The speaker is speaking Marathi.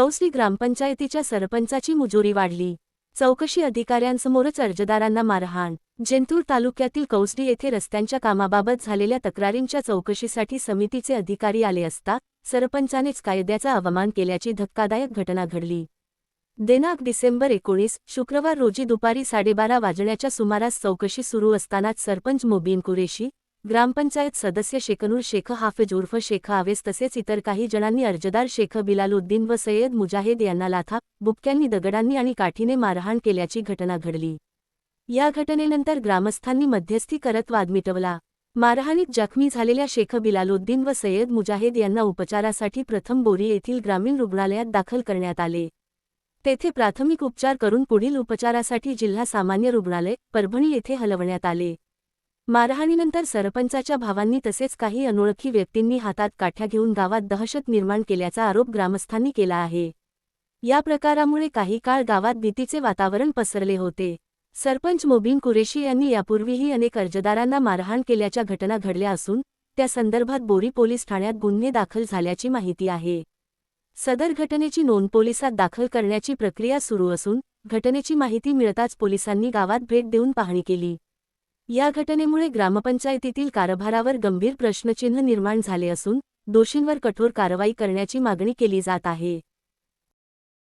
कौसडी ग्रामपंचायतीच्या सरपंचाची मुजोरी वाढली। चौकशी अधिकाऱ्यांसमोरच अर्जदारांना मारहाण। जिंतूर तालुक्यातील कौसडी येथे रस्त्यांच्या कामाबाबत झालेल्या तक्रारींच्या चौकशीसाठी समितीचे अधिकारी आले असता सरपंचानेच कायद्याचा अवमान केल्याची धक्कादायक घटना घडली। दिनांक डिसेंबर 19 शुक्रवार रोजी दुपारी 12:30 वाजण्याच्या सुमारास चौकशी सुरू असतानाच सरपंच मुबीन कुरेशी, ग्रामपंचायत सदस्य शेखनूर शेख हाफिज उर्फ शेख आवेस तसेच इतर काही जणांनी अर्जदार शेख बिलालुद्दीन व सय्यद मुजाहिद यांना लाथा, बुक्क्यांनी, दगडांनी आणि काठीने मारहाण केल्याची घटना घडली। या घटनेनंतर ग्रामस्थांनी मध्यस्थी करत वाद मिटवला। मारहाणीत जखमी झालेल्या शेख बिलालुद्दीन व सय्यद मुजाहिद यांना उपचारासाठी प्रथम बोरी येथील ग्रामीण रुग्णालयात दाखल करण्यात आले। तेथे प्राथमिक उपचार करून पुढील उपचारासाठी जिल्हा सामान्य रुग्णालय, परभणी येथे हलवण्यात आले। मारहाणीनंतर सरपंचाच्या भावांनी तसेच काही अनोळखी व्यक्तींनी हातात काठ्या घेऊन गावात दहशत निर्माण केल्याचा आरोप ग्रामस्थांनी केला आहे। या प्रकारामुळे काही काळ गावात भीतीचे वातावरण पसरले होते। सरपंच मुबीन कुरेशी यांनी यापूर्वीही अनेक अर्जदारांना मारहाण केल्याच्या घटना घडल्या असून त्या संदर्भात बोरी पोलीस ठाण्यात गुन्हे दाखल झाल्याची माहिती आहे। सदर घटनेची नोंद पोलिसात दाखल करण्याची प्रक्रिया सुरू असून घटनेची माहिती मिळताच पोलिसांनी गावात भेट देऊन पाहणी केली। या घटनेमुळे ग्रामपंचायतीतील कारभारावर गंभीर प्रश्नचिन्ह निर्माण झाले असून दोषींवर कठोर कारवाई करण्याची मागणी केली जात आहे।